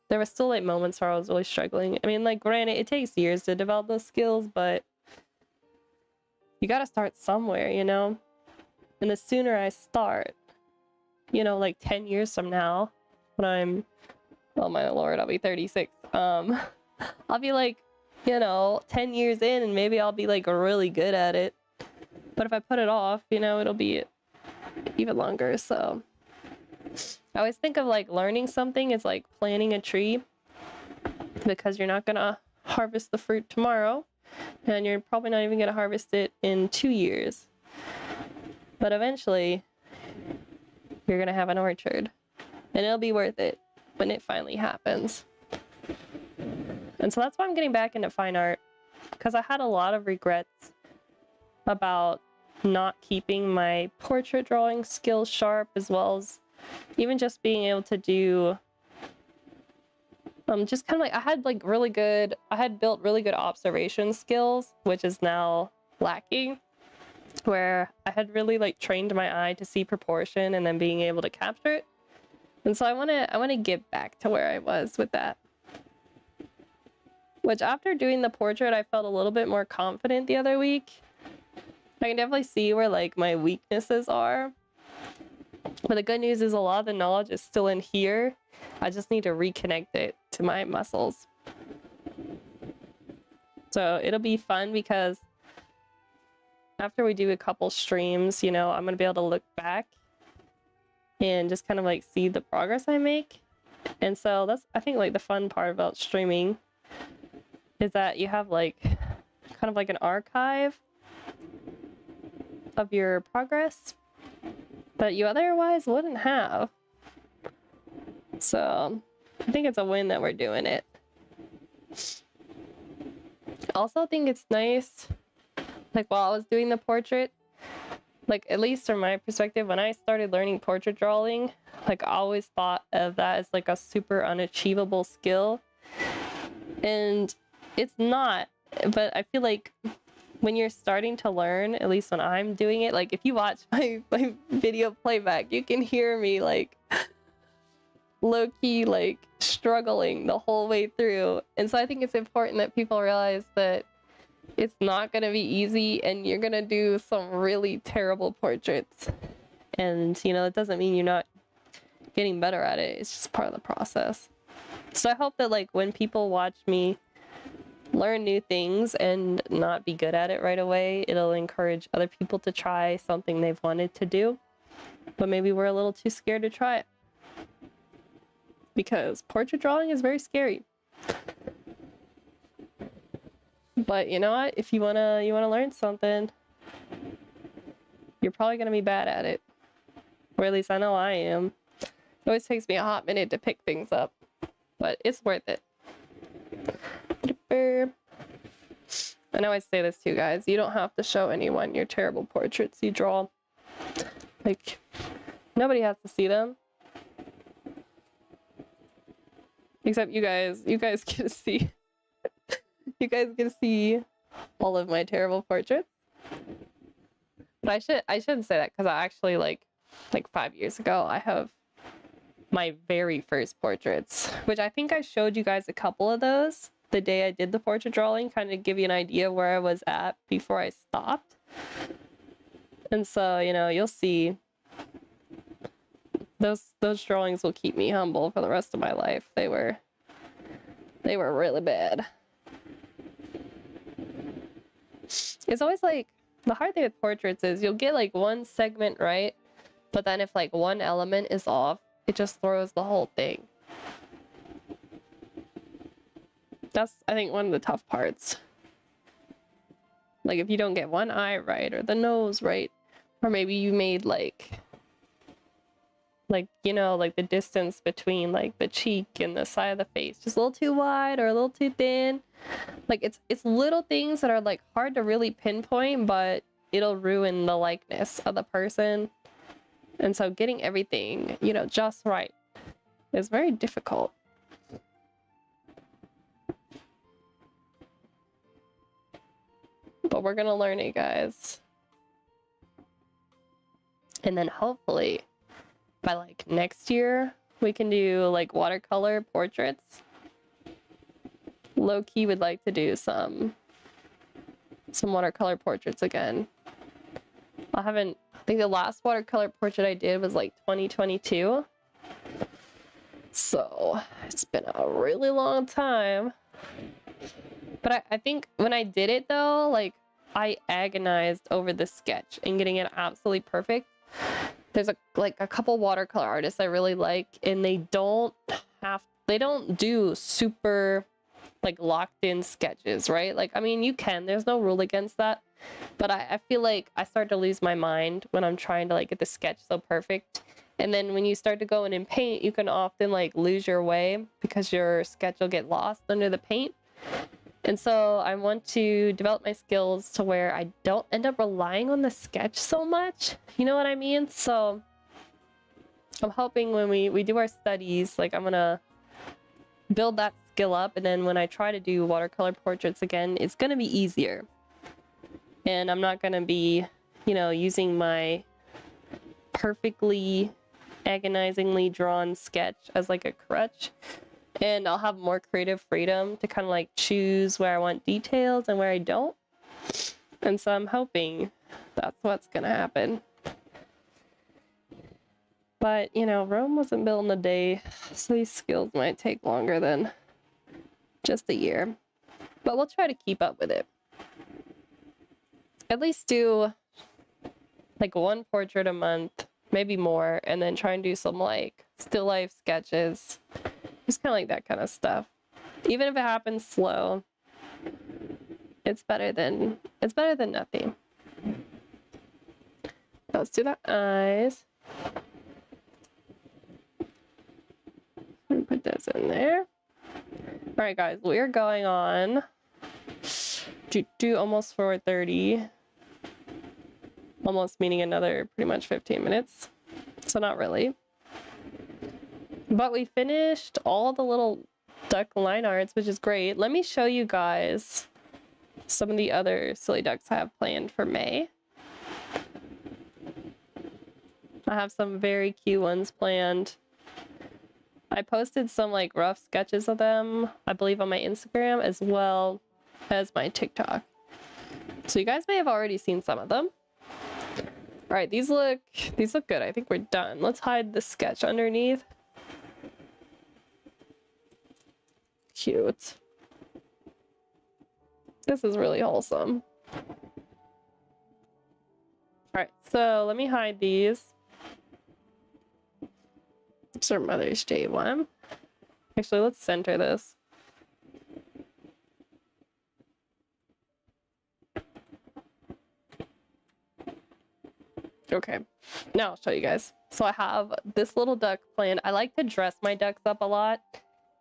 there were still like moments where I was really struggling. I mean, like, granted, it takes years to develop those skills, but you got to start somewhere, you know? And the sooner I start, you know, like 10 years from now, when I'm, oh my lord, I'll be 36. I'll be like, you know, 10 years in, and maybe I'll be like really good at it. But if I put it off, you know, it'll be even longer. So I always think of like learning something as like planting a tree, because you're not gonna harvest the fruit tomorrow, and you're probably not even gonna harvest it in 2 years. But eventually, you're gonna have an orchard, and it'll be worth it when it finally happens. And so that's why I'm getting back into fine art, because I had a lot of regrets about not keeping my portrait drawing skills sharp, as well as even just being able to do just kind of like I had built really good observation skills, which is now lacking, where I had really like trained my eye to see proportion and then being able to capture it. And so I want to get back to where I was with that. Which, after doing the portrait, I felt a little bit more confident the other week. I can definitely see where like my weaknesses are. But the good news is a lot of the knowledge is still in here. I just need to reconnect it to my muscles. So it'll be fun, because after we do a couple streams, you know, I'm going to be able to look back and just kind of like see the progress I make. And so that's, I think, like the fun part about streaming is that you have like kind of like an archive of your progress. that you otherwise wouldn't have. So I think it's a win that we're doing it. Also think it's nice, like while I was doing the portrait, like at least from my perspective, when I started learning portrait drawing, like I always thought of that as like a super unachievable skill. And it's not, but I feel like when you're starting to learn, at least when I'm doing it, like if you watch my video playback, you can hear me like low-key like struggling the whole way through. And so I think it's important that people realize that it's not going to be easy and you're going to do some really terrible portraits. And, you know, it doesn't mean you're not getting better at it. It's just part of the process. So I hope that like when people watch me learn new things and not be good at it right away, it'll encourage other people to try something they've wanted to do, but maybe we're a little too scared to try it. Because portrait drawing is very scary. But you know what? If you wanna learn something, you're probably gonna be bad at it. Or at least I know I am. It always takes me a hot minute to pick things up, but it's worth it. I know I say this too, guys. You don't have to show anyone your terrible portraits you draw. Like, nobody has to see them. Except you guys. You guys get to see. You guys get to see all of my terrible portraits. But I shouldn't say that, because I actually like 5 years ago, I have my very first portraits, which I think I showed you guys a couple of those the day I did the portrait drawing, kind of give you an idea of where I was at before I stopped. And so, you know, you'll see those drawings will keep me humble for the rest of my life. They were really bad. It's always like, the hard thing with portraits is you'll get like one segment right, but then if like one element is off, it just throws the whole thing. That's, I think, one of the tough parts. Like if you don't get one eye right, or the nose right, or maybe you made like you know, like the distance between like the cheek and the side of the face just a little too wide or a little too thin. Like it's little things that are like hard to really pinpoint, but it'll ruin the likeness of the person. And so getting everything, you know, just right is very difficult. But we're gonna learn it, guys. And then hopefully by like next year, we can do like watercolor portraits. Low-key would like to do some watercolor portraits again. I think the last watercolor portrait I did was like 2022. So it's been a really long time. But I think when I did it though, like I agonized over the sketch and getting it absolutely perfect. There's a couple watercolor artists I really like, and they don't do super like locked in sketches, right? Like, I mean, you can, there's no rule against that, but I feel like I start to lose my mind when I'm trying to like get the sketch so perfect. And then when you start to go in and paint, you can often like lose your way because your sketch will get lost under the paint. And so I want to develop my skills to where I don't end up relying on the sketch so much. You know what I mean? So I'm hoping when we do our studies, like I'm gonna build that skill up, and then when I try to do watercolor portraits again, it's gonna be easier. And I'm not gonna be, you know, using my perfectly agonizingly drawn sketch as like a crutch. And I'll have more creative freedom to kind of like choose where I want details and where I don't. And so I'm hoping that's what's gonna happen. But, you know, Rome wasn't built in a day, so these skills might take longer than just a year. But we'll try to keep up with it. At least do like one portrait a month, maybe more, and then try and do some like still life sketches. Just kind of like that kind of stuff. Even if it happens slow, it's better than nothing. Let's do the eyes. Let me put this in there. All right, guys, we're going on do almost 4:30. Almost meaning another pretty much 15 minutes. So not really. But we finished all the little duck line arts, which is great. Let me show you guys some of the other silly ducks I have planned for May. I have some very cute ones planned. I posted some like rough sketches of them, I believe, on my Instagram as well as my TikTok. So you guys may have already seen some of them. All right, these look good. I think we're done. Let's hide the sketch underneath. Cute. This is really wholesome. All right, so let me hide these. It's our Mother's Day one. Actually, let's center this. Okay, now I'll show you guys. So I have this little duck planned. I like to dress my ducks up a lot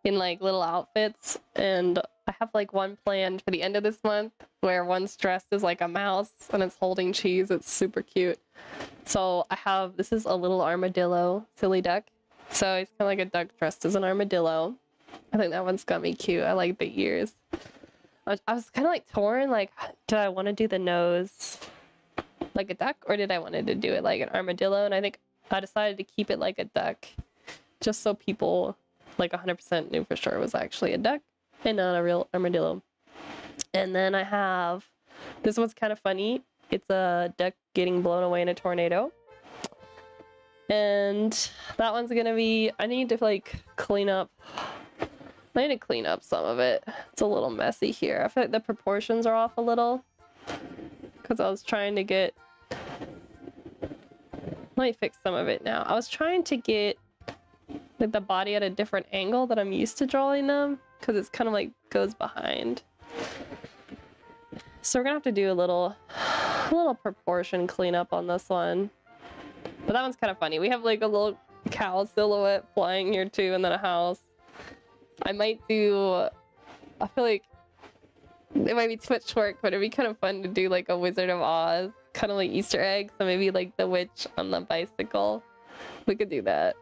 in like little outfits, and I have like one planned for the end of this month where one's dressed as like a mouse and it's holding cheese. It's super cute. So this is a little armadillo silly duck. So he's kind of like a duck dressed as an armadillo. I think that one's gonna be cute. I like the ears. I was kind of like torn, like, did I want to do the nose like a duck, or did I want to do it like an armadillo? And I think I decided to keep it like a duck, just so people like 100% knew for sure it was actually a duck and not a real armadillo. And then I have, this one's kind of funny. It's a duck getting blown away in a tornado. And that one's gonna be, I need to clean up some of it. It's a little messy here. I feel like the proportions are off a little because I was trying to get, let me fix some of it now. I was trying to get like the body at a different angle that I'm used to drawing them, because it's kind of like goes behind. So we're gonna have to do a little proportion cleanup on this one. But that one's kind of funny. We have like a little cow silhouette flying here too, and then a house. I might do, I feel like it might be too much work, but it'd be kind of fun to do like a Wizard of Oz, kind of like Easter egg. So maybe like the witch on the bicycle. We could do that.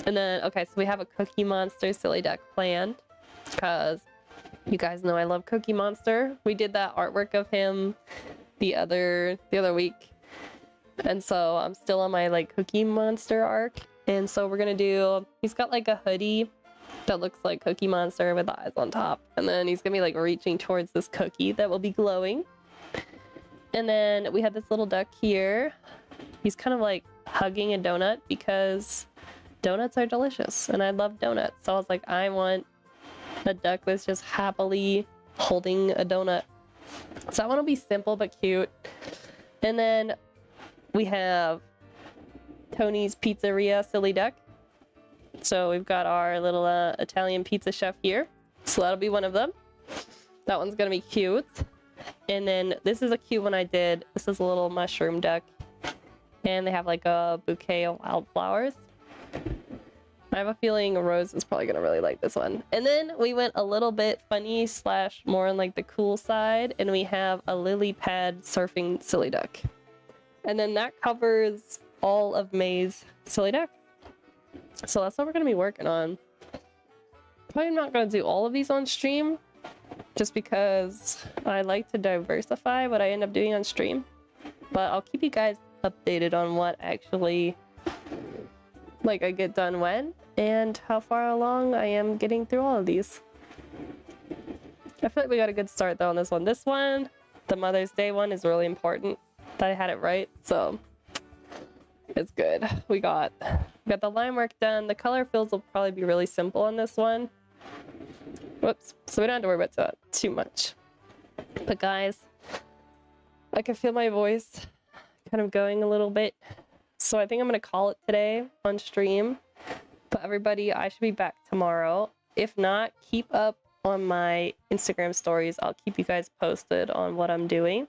And then, okay, so we have a Cookie Monster silly duck planned, because you guys know I love Cookie Monster. We did that artwork of him the other week. And so I'm still on my like Cookie Monster arc. And so we're gonna do, he's got like a hoodie that looks like Cookie Monster with eyes on top. And then he's gonna be like reaching towards this cookie that will be glowing. And then we have this little duck here. He's kind of like hugging a donut because donuts are delicious and I love donuts. So I was like, I want a duck that's just happily holding a donut. So I want to be simple but cute. And then we have Tony's Pizzeria silly duck. So we've got our little Italian pizza chef here. So that'll be one of them. That one's gonna be cute. And then this is a cute one I did. This is a little mushroom duck. And they have like a bouquet of wildflowers. I have a feeling Rose is probably gonna really like this one. And then we went a little bit funny / more on like the cool side, and we have a lily pad surfing silly duck. And then that covers all of May's silly duck. So that's what we're gonna be working on. Probably not gonna do all of these on stream, just because I like to diversify what I end up doing on stream. But I'll keep you guys updated on what actually I get done when, and how far along I am getting through all of these. I feel like we got a good start though on this one. This one, the Mother's Day one, is really important that I had it right, so it's good. We got the line work done. The color fills will probably be really simple on this one. Whoops. So we don't have to worry about that too much. But guys, I can feel my voice kind of going a little bit. So I think I'm going to call it today on stream. But everybody, I should be back tomorrow. If not, keep up on my Instagram stories. I'll keep you guys posted on what I'm doing.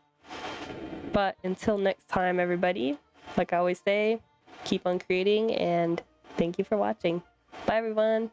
But until next time, everybody, like I always say, keep on creating, and thank you for watching. Bye, everyone.